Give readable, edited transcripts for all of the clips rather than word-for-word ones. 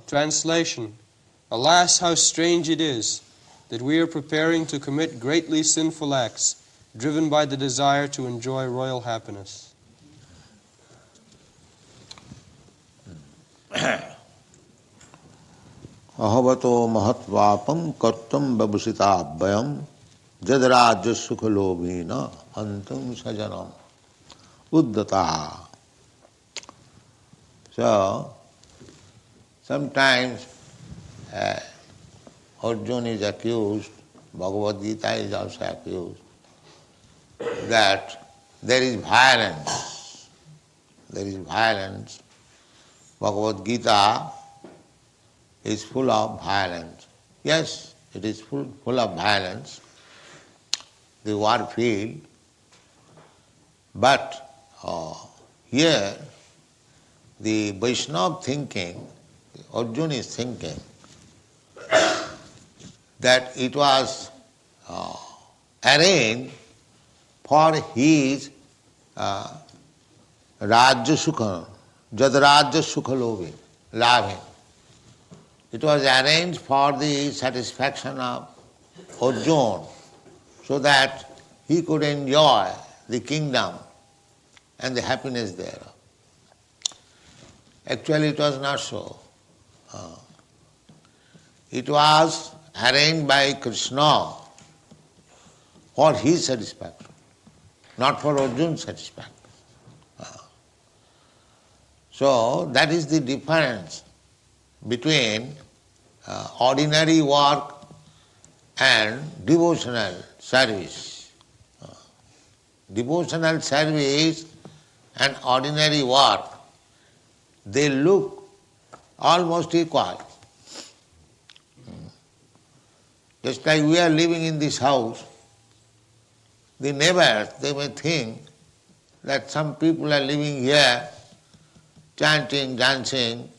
Translation. Alas, how strange it is that we are preparing to commit greatly sinful acts, driven by the desire to enjoy royal happiness. Ahavato mahatvapam kartam babusita abhayam jadrajya sukhalobhina antam sajanam uddata. So, sometimes Arjuna is accused, Bhagwat Geeta is also accused, that there is violence. There is violence. Bhagavad Gita is full of violence. Yes, it is full of violence, the war field. But here, the Vaishnava thinking, Arjuna is thinking that it was arranged for his Rajya Sukha, Jad Rajya Sukha Labhin. It was arranged for the satisfaction of Arjuna so that he could enjoy the kingdom and the happiness thereof. Actually, it was not so. It was arranged by Krishna for his satisfaction, not for Arjuna's satisfaction. So, that is the difference between ordinary work and devotional service. Devotional service and ordinary work, they look almost equal. Just like we are living in this house, the neighbors, they may think that some people are living here, chanting, dancing.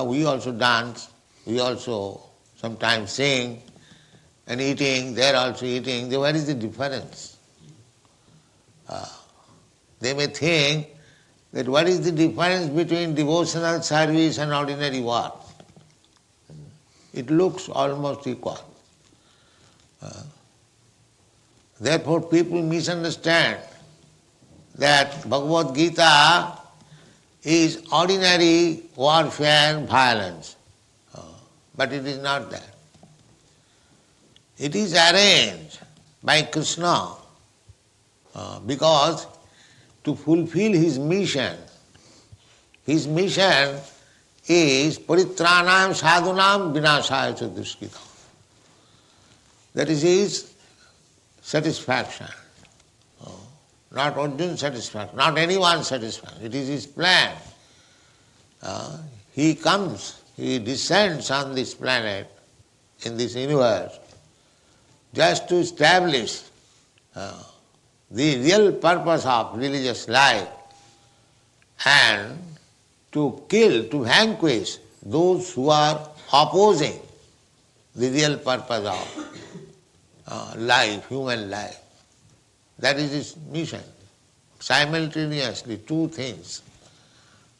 We also dance, we also sometimes sing and eating, they are also eating. What is the difference? They may think that what is the difference between devotional service and ordinary work? It looks almost equal. Therefore people misunderstand that Bhagavad Gita is ordinary warfare and violence. But it is not that. It is arranged by Krishna because to fulfill his mission is paritranam sadhunam vinashaya cha duskita. That is his satisfaction. Not Arjuna's satisfaction, not anyone's satisfaction. It is his plan. He comes, he descends on this planet, in this universe, just to establish the real purpose of religious life and to kill, to vanquish those who are opposing the real purpose of life, human life. That is his mission. Simultaneously, two things.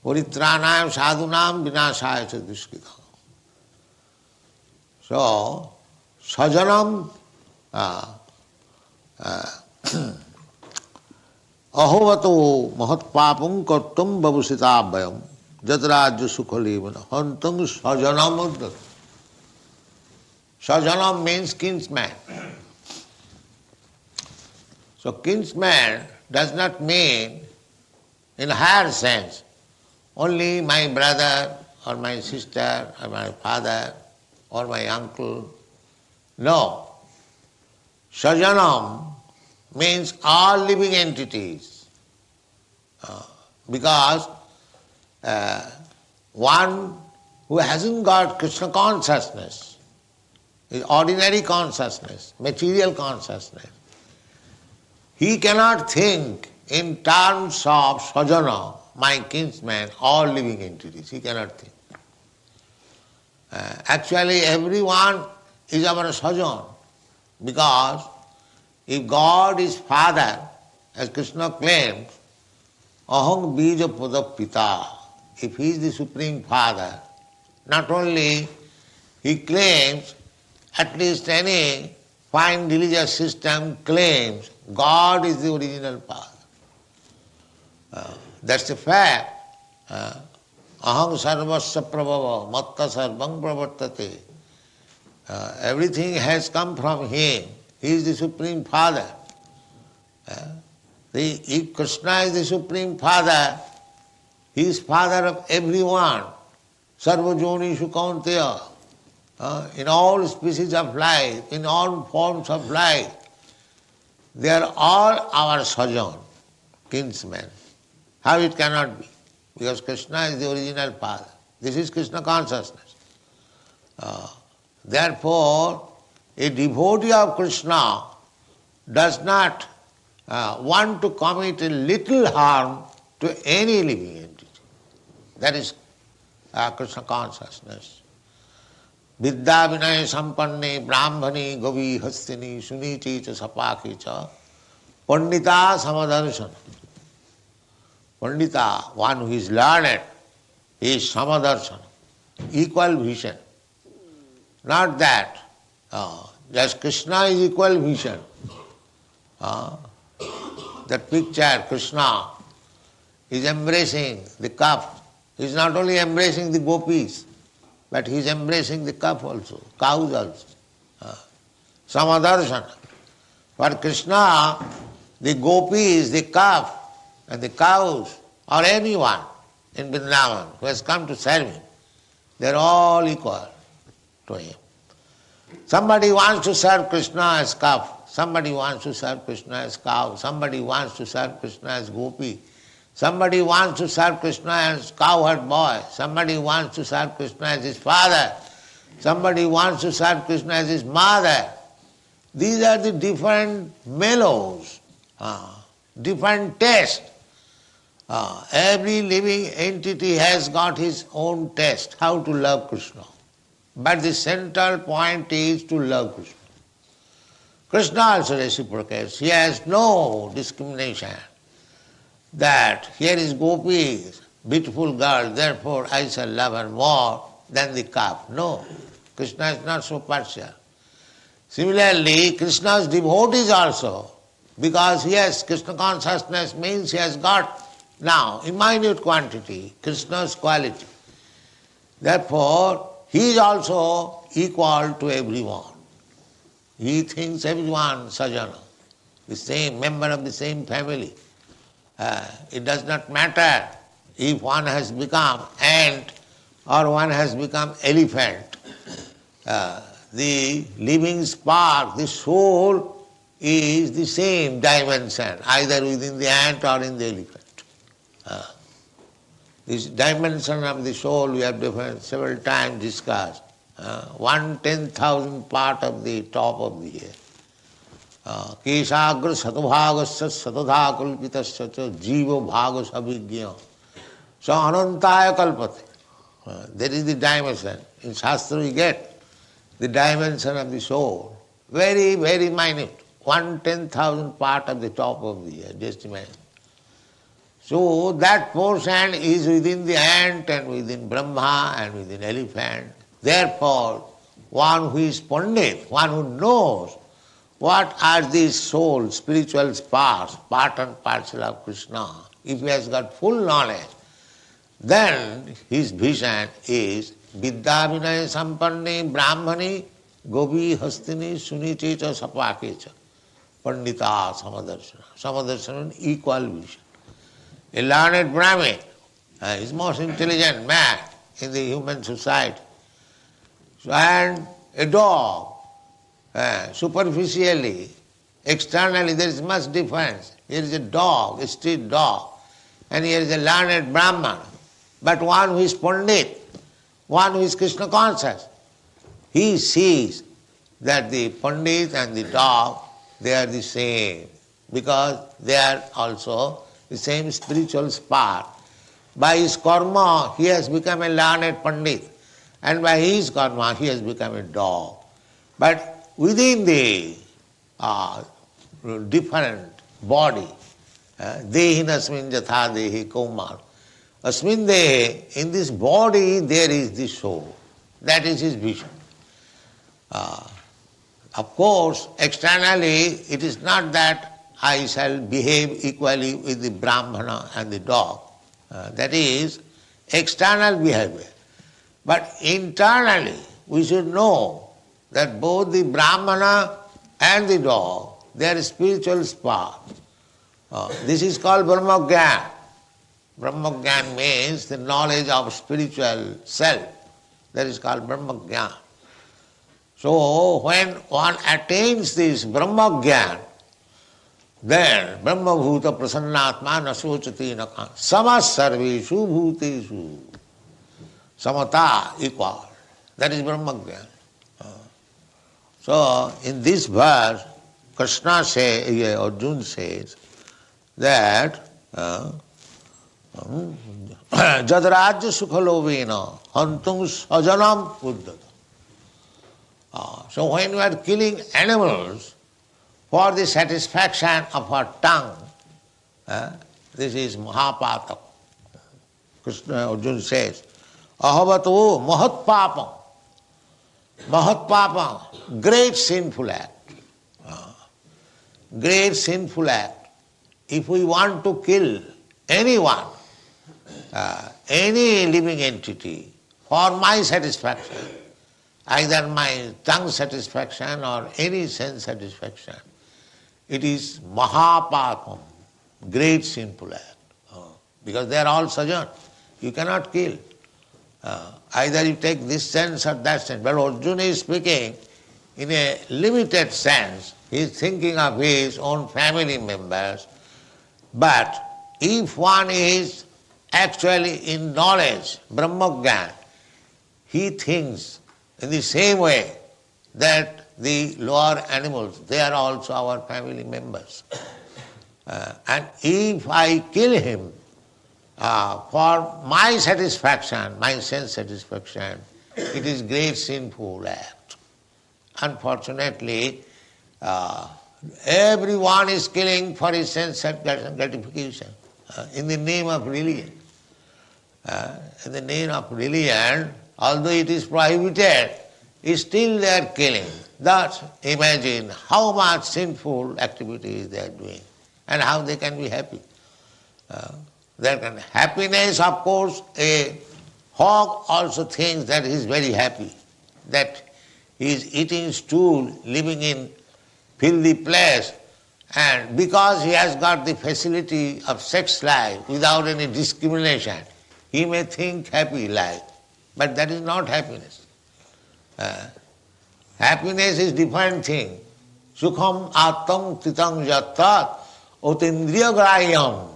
Paritranam sadhunam vinashaya cha duskita. So, sajanam ahovato mahatpapam kartam babusita abhayam jadrajya sukhalevana hantam sajanam uddata. Sajanam means kinsman. So kinsman does not mean, in a higher sense, only my brother or my sister or my father or my uncle. No. Sajanam means all living entities. Because one who hasn't got Krishna consciousness, is ordinary consciousness, material consciousness, he cannot think in terms of sajana, my kinsman, all living entities. He cannot think. Actually, everyone is our sajan, because if God is Father, as Krishna claims, aham bija pada pita, if he is the Supreme Father, Not only he claims, at least any fine religious system claims God is the original path. That's a fact. Aham sarvasya prabhava matta sarvam pravartate. Everything has come from him. He is the Supreme Father. If Krishna is the Supreme Father, he is Father of everyone. Sarva jonishu kaunteya. In all species of life, in all forms of life, they are all our sajan, kinsmen. How it cannot be? Because Krishna is the original Father. This is Krishna consciousness. Therefore, a devotee of Krishna does not want to commit a little harm to any living entity. That is Krishna consciousness. Vidya vinaya sampanne brahmani gavi hastini suniti cha sapaki cha pandita samadarshana. Pandita, one who is learned, is samadarshana, equal vision. Not that just Krishna is equal vision. That picture, Krishna is embracing the cup. He is not only embracing the gopis, but he is embracing the cup also, cows also. Samadarshana. For Krishna, the gopis, the cup, and the cows, or anyone in Vrindavan who has come to serve him, they are all equal to him. Somebody wants to serve Krishna as calf, somebody wants to serve Krishna as cow, somebody wants to serve Krishna as gopi, somebody wants to serve Krishna as cowherd boy, somebody wants to serve Krishna as his father, somebody wants to serve Krishna as his mother. These are the different mellows, different tastes. Every living entity has got his own taste, how to love Krishna. But the central point is to love Krishna. Krishna also reciprocates. He has no discrimination that here is gopi, beautiful girl, therefore I shall love her more than the calf. No, Krishna is not so partial. Similarly, Krishna's devotees also, because he has Krishna consciousness means he has got now in minute quantity Krishna's quality. Therefore, he is also equal to everyone. He thinks everyone sajana, the same member of the same family. It does not matter if one has become ant or one has become elephant. The living spark, the soul is the same dimension, either within the ant or in the elephant. This dimension of the soul we have several times discussed. 1/10,000 part of the top of the hair. Kesagra satobhagasya satadha kalpitasya cha jiva bhaga sabhigya sa anantaya kalpate. That is the dimension. In Shastra we get the dimension of the soul. Very, very minute. 1/10,000 part of the top of the hair. Just imagine. So that portion is within the ant and within Brahma and within elephant. Therefore, one who is Pandit, one who knows what are these souls, spiritual sparks, part and parcel of Krishna, if he has got full knowledge, then his vision is Vidya vinaya sampanne brahmani gopi hastini sunite cha sapake cha pandita samadarshana. Samadarshana, equal vision. A learned Brahmin is most intelligent man in the human society. And a dog, superficially, externally there is much difference. Here is a dog, a street dog, and here is a learned Brahman. But one who is Pandit, one who is Krishna conscious, he sees that the Pandit and the dog, they are the same, because they are also the same spiritual spark. By his karma, he has become a learned Pandit, and by his karma, he has become a dog. But within the different body, dehinasmin jatha dehi kaumar, Asmin dehe, in this body there is the soul. That is his vision. Of course, externally it is not that I shall behave equally with the Brahmana and the dog. That is external behavior. But internally we should know that both the Brahmana and the dog, they are spiritual spark. This is called Brahmagyan. Brahmagyan means the knowledge of spiritual self. That is called Brahmagyan. So when one attains this Brahmagyan, then Brahmabhuta prasannatma nasochati naka samas sarveshu bhuteshu. Samata, equal. That is Brahmagyan. So in this verse, Krishna says, Arjuna says that Jadrajya sukhalovena hantum sajanam uddata. So when we are killing animals for the satisfaction of our tongue, this is Mahapatam. Krishna Arjuna says, Ahavato mahat papam. Mahat papam, great sinful act. Great sinful act. If we want to kill anyone, any living entity, for my satisfaction, either my tongue satisfaction or any sense satisfaction, it is Mahapapam, great sinful act. Because they are all sajan. You cannot kill. Either you take this sense or that sense. But Arjuna is speaking in a limited sense. He is thinking of his own family members. But if one is actually in knowledge, Brahmagyan, he thinks in the same way that the lower animals, they are also our family members. And if I kill him for my satisfaction, my sense satisfaction, it is great sinful act. Unfortunately, everyone is killing for his sense gratification in the name of religion. In the name of religion, although it is prohibited, still they are killing. Thus, imagine how much sinful activities they are doing and how they can be happy. Happiness, of course, a hog also thinks that he is very happy, that he is eating stool, living in filthy place, and because he has got the facility of sex life without any discrimination, he may think happy life. But that is not happiness. Happiness is different thing. Sukham attam titam jattat otindriya grayam.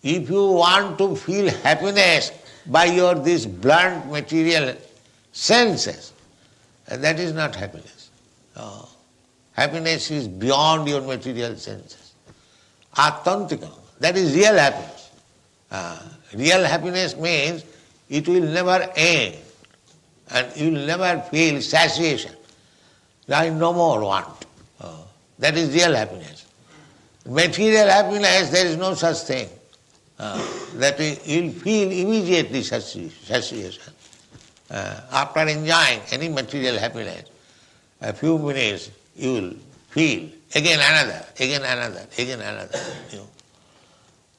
If you want to feel happiness by your this blunt material senses, that is not happiness. Happiness is beyond your material senses. Attantikam, that is real happiness. Real happiness means it will never end and you will never feel satiation. I no more want. That is real happiness. Material happiness, there is no such thing. That you will feel immediately satiation. After enjoying any material happiness, a few minutes you will feel again another, again another, again another.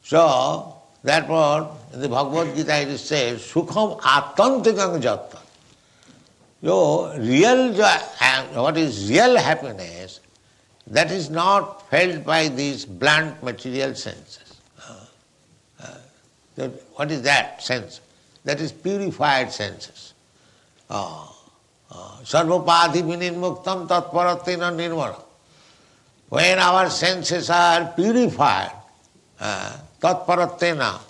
So, therefore, in the Bhagwat Gita it says, Sukham attantikam jatta. So, real joy, what is real happiness, that is not felt by these blunt material senses. What is that sense? That is purified senses. Sarvapādhi vinirmuktam tatparatena nirvana. When our senses are purified, tatparatena,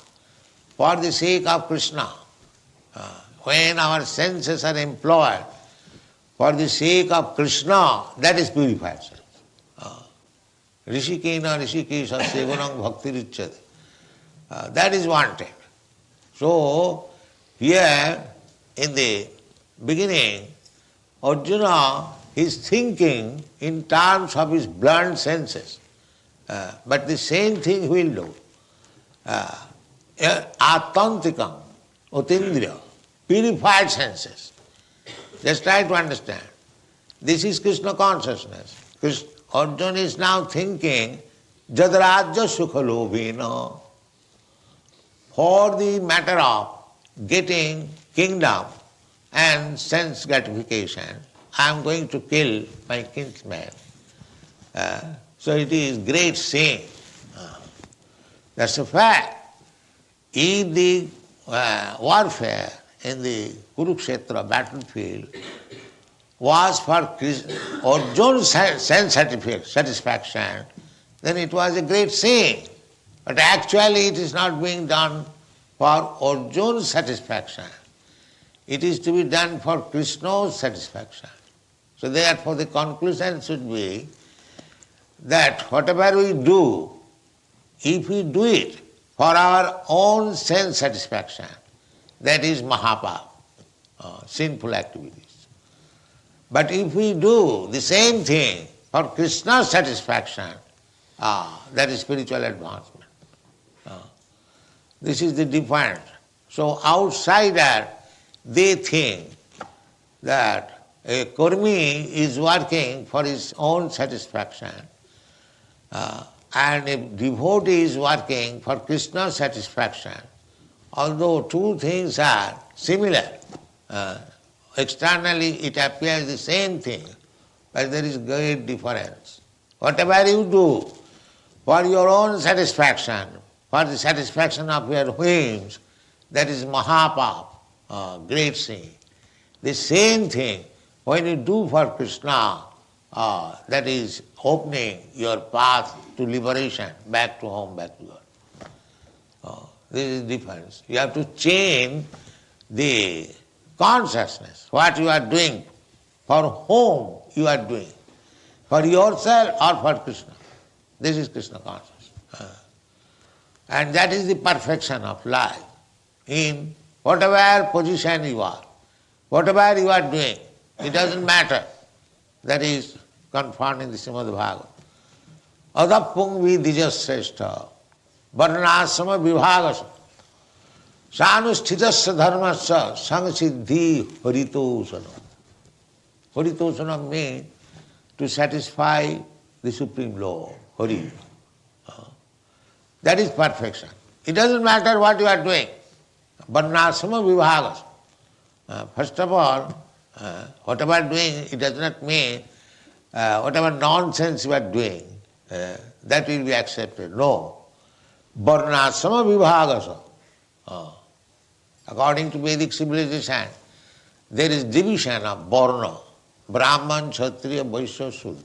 for the sake of Krishna, when our senses are employed for the sake of Krishna, that is purified sense. Rishikena rishikesha sevanam bhakti richyate. That is wanted. So, here in the beginning, Arjuna is thinking in terms of his blunt senses. But the same thing he will do. Atantikam, Utindriya, purified senses. Just try to understand. This is Krishna consciousness. Arjuna is now thinking, Jadrajya Sukhalobhina. For the matter of getting kingdom and sense gratification, I am going to kill my kinsman. So it is great sin. That's a fact. If the warfare in the Kurukshetra battlefield was for Arjuna's sense satisfaction, then it was a great sin. But actually it is not being done for Arjuna's satisfaction. It is to be done for Krishna's satisfaction. So therefore the conclusion should be that whatever we do, if we do it for our own sense satisfaction, that is mahapapa, sinful activities. But if we do the same thing for Krishna's satisfaction, that is spiritual advancement. This is the difference. So outsider, they think that a karmi is working for his own satisfaction, and a devotee is working for Krishna's satisfaction. Although two things are similar, externally it appears the same thing, but there is great difference. Whatever you do for your own satisfaction, for the satisfaction of your whims, that is mahapapa, great sin. The same thing when you do for Krishna, that is opening your path to liberation, back to home, back to God. This is the difference. You have to change the consciousness, what you are doing, for whom you are doing, for yourself or for Krishna. This is Krishna consciousness. And that is the perfection of life. In whatever position you are, whatever you are doing, it doesn't matter. That is confirmed in the Srimad Bhagwat. Adapung vidijasreshta varnasama vibhagasa sanusthitasya dharmasya samsiddhi haritosana. Haritosana means to satisfy the Supreme Lord, Hari. That is perfection. It doesn't matter what you are doing. Varnasama vibhagas. First of all, whatever doing, it does not mean whatever nonsense you are doing, that will be accepted. No. Varnasama vibhagasa. According to Vedic civilization, there is division of varna, Brahman, Kshatriya, Vaishya, Shudra.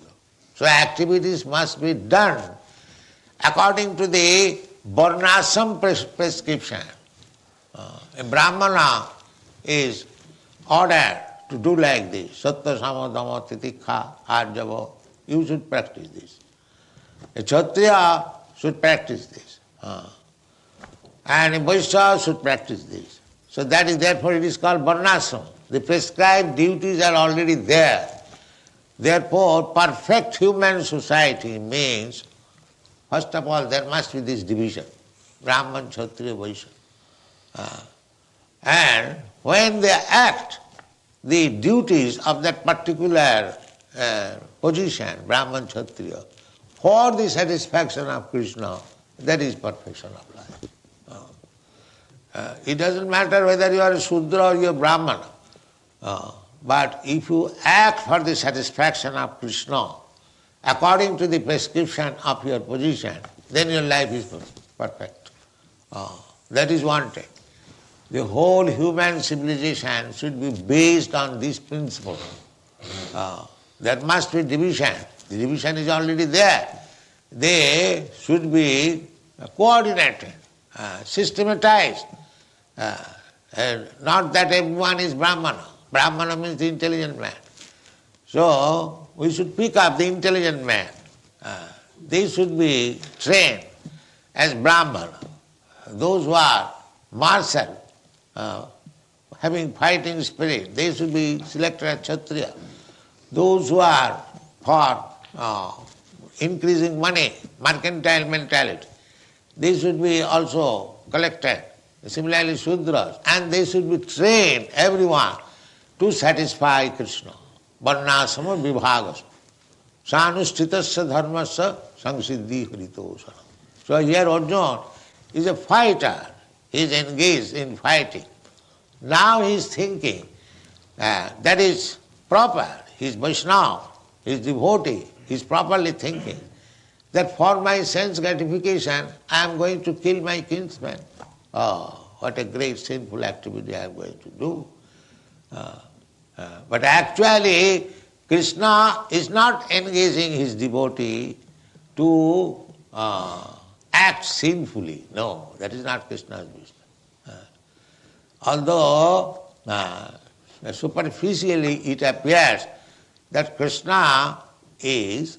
So activities must be done according to the varnasam prescription. A Brahmana is ordered to do like this. Sattva, sama, dhamma, titikha, arjava. You should practice this. A Kshatriya should practice this. And a Vaishya should practice this. So that is, therefore it is called varnasam. The prescribed duties are already there. Therefore, perfect human society means, first of all, there must be this division, Brahman, Kshatriya, Vaishya. And when they act the duties of that particular position, Brahman, Kshatriya, for the satisfaction of Krishna, that is perfection of life. It doesn't matter whether you are a Shudra or you are Brahmana, but if you act for the satisfaction of Krishna, according to the prescription of your position, then your life is perfect. That is wanted. The whole human civilization should be based on this principle. There must be division. The division is already there. They should be coordinated, systematized. Not that everyone is Brahmana. Brahmana means the intelligent man. So we should pick up the intelligent man. They should be trained as Brahmana. Those who are martial, having fighting spirit, they should be selected as Kshatriya. Those who are for increasing money, mercantile mentality, they should be also collected similarly Sudras, and they should be trained, everyone, to satisfy Krishna. Varnasama vibhagas. Sanusthitasya dharmasya samsiddhi haritosana. So here Arjuna is a fighter. He is engaged in fighting. Now he is thinking that is proper. He is Vaishnava, he is devotee, he is properly thinking that for my sense gratification I am going to kill my kinsman. Oh, what a great sinful activity I am going to do. But actually Krishna is not engaging his devotee to act sinfully. No, that is not Krishna's business. Although superficially it appears that Krishna is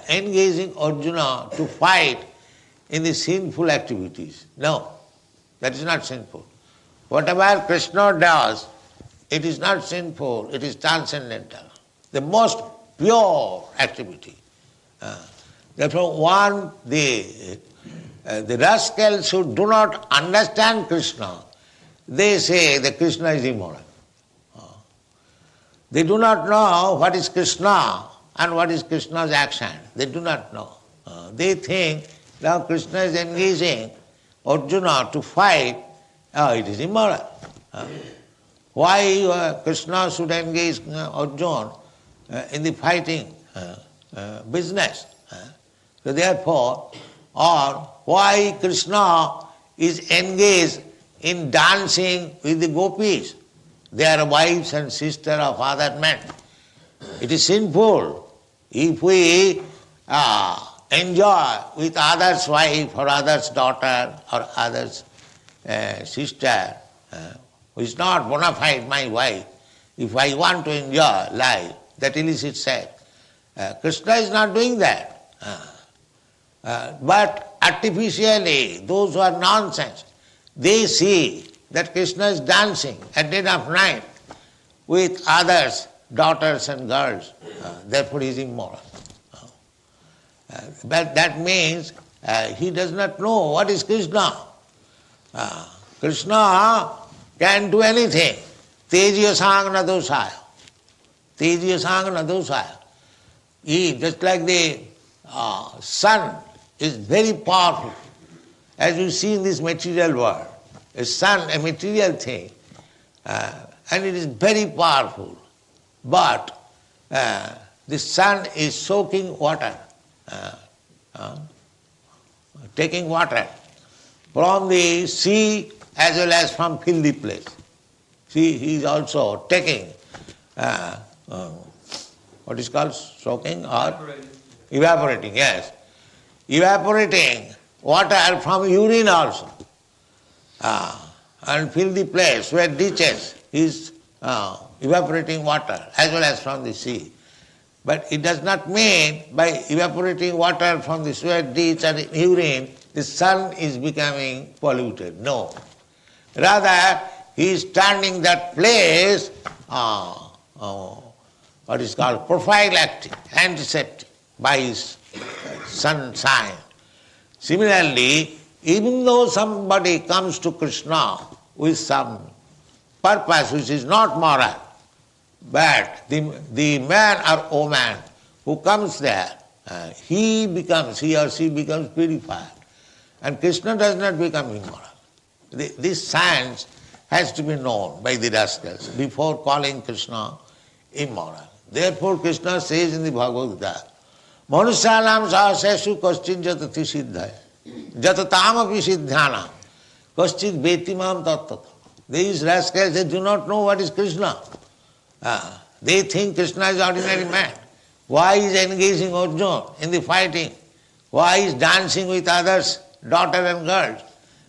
engaging Arjuna to fight in the sinful activities. No, that is not sinful. Whatever Krishna does, it is not sinful, it is transcendental. The most pure activity. Therefore, the rascals who do not understand Krishna, they say that Krishna is immoral. They do not know what is Krishna and what is Krishna's action. They do not know. They think now Krishna is engaging Arjuna to fight, it is immoral. Why Krishna should engage Arjuna in the fighting business? So therefore, or why Krishna is engaged in dancing with the gopis? They are wives and sisters of other men. It is sinful if we enjoy with others' wife or others' daughter or others' sister, who is not bona fide my wife. If I want to enjoy life, that illicit sex. Krishna is not doing that. But artificially, those who are nonsense, they see that Krishna is dancing at dead of night with others, daughters and girls. Therefore he is immoral. But that means he does not know what is Krishna. Krishna can do anything. Tejiya sangana dosaya. Tejiya sangana dosaya. He, just like the sun is very powerful, as you see in this material world. A sun, a material thing, and it is very powerful. But the sun is soaking water, taking water from the sea as well as from filthy place. See, he is also taking, what is called soaking or? Evaporating, yes. Evaporating water from urine also. And filthy place where ditches is evaporating water as well as from the sea. But it does not mean by evaporating water from the sweat, ditch and urine, the sun is becoming polluted. No. Rather, he is turning that place, what is called prophylactic, antiseptic, by his sunshine. Similarly, even though somebody comes to Krishna with some purpose which is not moral, but the man or woman who comes there, he or she becomes purified. And Krishna does not become immoral. This science has to be known by the rascals before calling Krishna immoral. Therefore Krishna says in the Bhagwat, Manusyalam sahaseshu kaschid jatati siddhaya. Jatataamapi siddhyanam. Kaschid betimam tattata. These rascals, they do not know what is Krishna. They think Krishna is ordinary man. Why is engaging Arjuna in the fighting? Why is dancing with others, daughter and girls?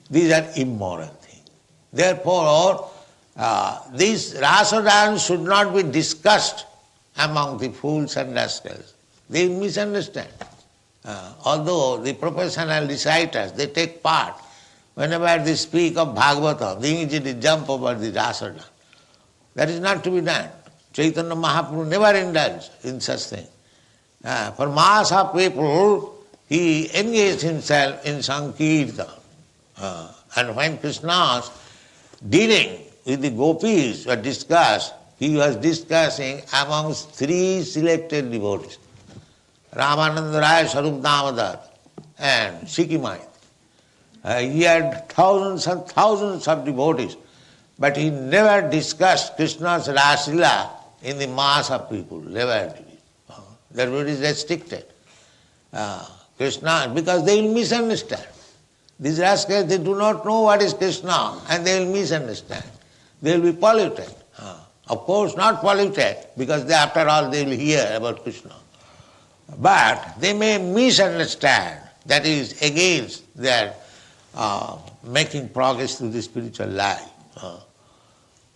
These are immoral things. Therefore, this rasa dance should not be discussed among the fools and rascals. They misunderstand. Although the professional reciters, they take part. Whenever they speak of Bhagavatam, they immediately jump over the rasa dance. That is not to be done. Chaitanya Mahaprabhu never indulged in such things. For mass of people, he engaged himself in Sankirtan. And when Krishna's dealing with the gopis were discussed, he was discussing amongst three selected devotees, Ramananda Rai, Sarup Damodar and Sikimai. He had thousands and thousands of devotees, but he never discussed Krishna's Rasila in the mass of people, never did it. That is restricted. Krishna, because they will misunderstand. These rascals, they do not know what is Krishna and they will misunderstand. They will be polluted. Of course not polluted, because they, after all they will hear about Krishna. But they may misunderstand, that is against their making progress through the spiritual life.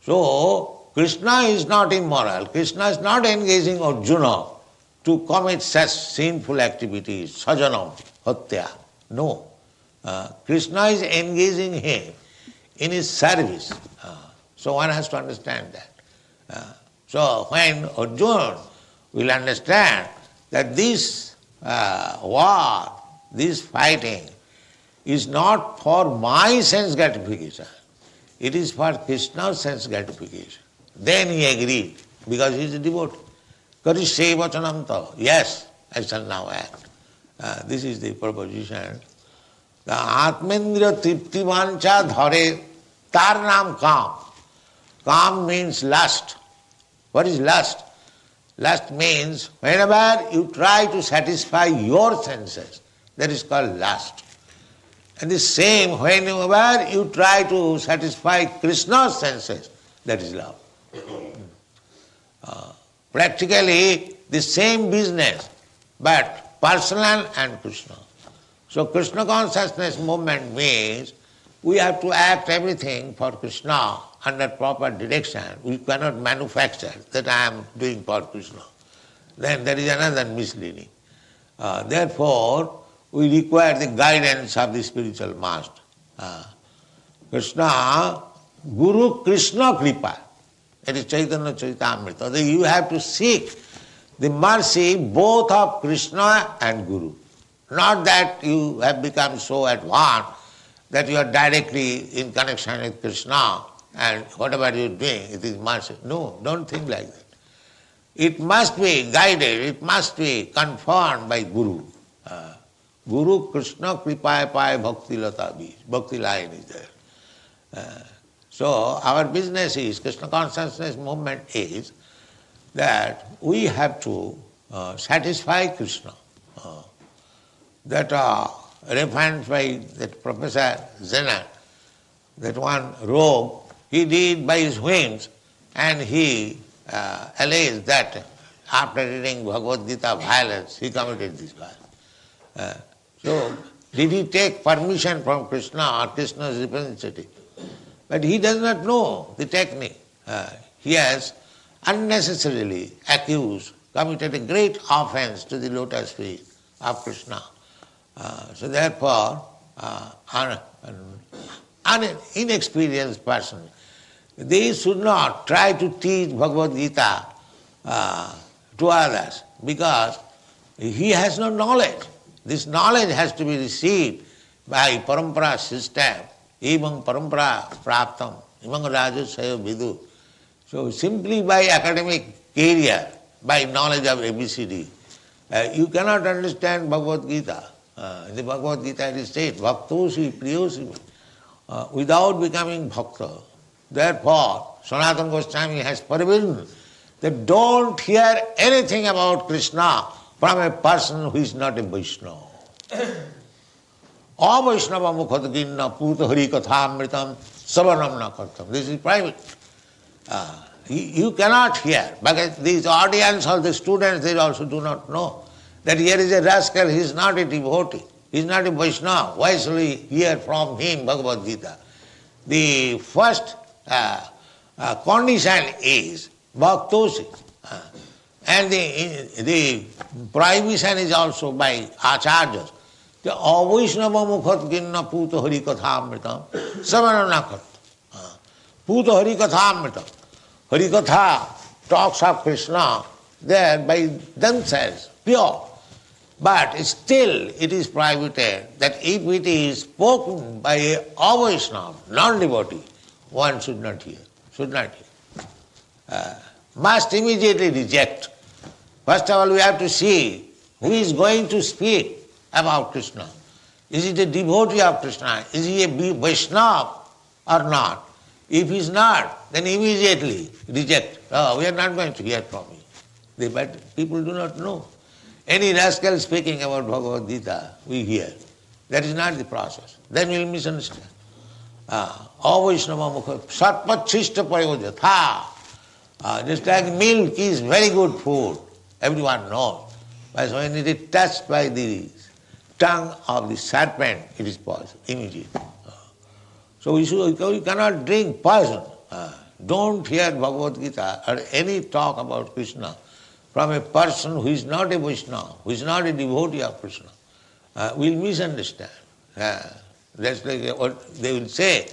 So, Krishna is not immoral. Krishna is not engaging Arjuna to commit such sinful activities, sajanam, hatya. No. Krishna is engaging him in his service. So one has to understand that. So when Arjuna will understand that this war, this fighting is not for my sense gratification, it is for Krishna's sense gratification, then he agreed, because he is a devotee. Karishe vachanam tava. Yes, I shall now act. This is the proposition. The Atmendriya tripti vancha dhare, tar naam kam. Kam means lust. What is lust? Lust means whenever you try to satisfy your senses, that is called lust. And the same, whenever you try to satisfy Krishna's senses, that is love. Practically the same business, but personal and Krishna. So Krishna consciousness movement means we have to act everything for Krishna under proper direction. We cannot manufacture that I am doing for Krishna. Then there is another misleading. Therefore, we require the guidance of the spiritual master. Krishna, Guru Krishna Kripa. It is Chaitanya Charitamrita. You have to seek the mercy both of Krishna and Guru. Not that you have become so advanced that you are directly in connection with Krishna and whatever you are doing, it is mercy. No, don't think like that. It must be guided, it must be confirmed by Guru. Guru Krishna Kripaya Paya Bhakti Lata Bij. Bhakti line is there. So our business is, Krishna consciousness movement is that we have to satisfy Krishna. That reference by that Professor Zener, that one rogue, he did by his whims, and he alleged that after reading Bhagwat Gita violence, he committed this violence. So, did he take permission from Krishna or Krishna's representative? But he does not know the technique. He has unnecessarily accused, committed a great offense to the lotus feet of Krishna. So therefore, an inexperienced person, they should not try to teach Bhagavad Gita to others, because he has no knowledge. This knowledge has to be received by parampara system, even parampara praptam, even rajasaya vidu. So simply by academic career, by knowledge of ABCD, you cannot understand Bhagavad Gita. In the Bhagavad Gita it is said, bhaktosi priyosi, without becoming bhakta. Therefore, Sanatana Goswami has forbidden that don't hear anything about Krishna from a person who is not a Vaishnava. Avaishnava mukhadginna puta hari kathamritam savanam na kartam. This is private. You cannot hear, because these audience or the students, they also do not know that here is a rascal, he is not a devotee, he is not a Vaishnava. Why shall we hear from him Bhagavad Gita? The first condition is bhaktosi. And the prohibition is also by acharyas. The avaishnava mukhat ginna puta hari kathamritam savanana kartam. Puta hari kathamritam. Harikatha talks of Krishna, they are by themselves pure. But still it is prohibited that if it is spoken by a Vaishnava, non-devotee, one should not hear, must immediately reject. First of all, we have to see who is going to speak about Krishna. Is it a devotee of Krishna? Is he a Vaishnava or not? If he is not, then immediately reject. Oh, we are not going to hear from you. But people do not know. Any rascal speaking about Bhagavad Gita, we hear. That is not the process. Then we will misunderstand. Avaishnava mukha satpachishta prayojatha. Just like milk is very good food, everyone knows. But when it is touched by the tongue of the serpent, it is poison immediately. So we cannot drink poison. Don't hear Bhagavad Gita or any talk about Krishna from a person who is not a Vaishnava, who is not a devotee of Krishna. We'll misunderstand. That's like what they will say.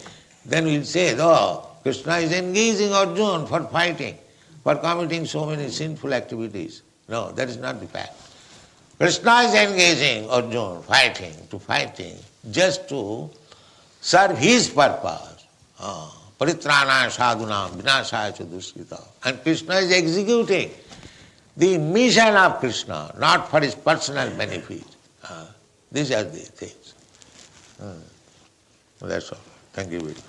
Then we'll say, oh, Krishna is engaging Arjuna for fighting, for committing so many sinful activities. No, that is not the fact. Krishna is engaging Arjuna, fighting, just to serve his purpose. Paritrana sadhuna vinashaya cha duskita. And Krishna is executing the mission of Krishna, not for his personal benefit. These are the things. That's all. Thank you very much.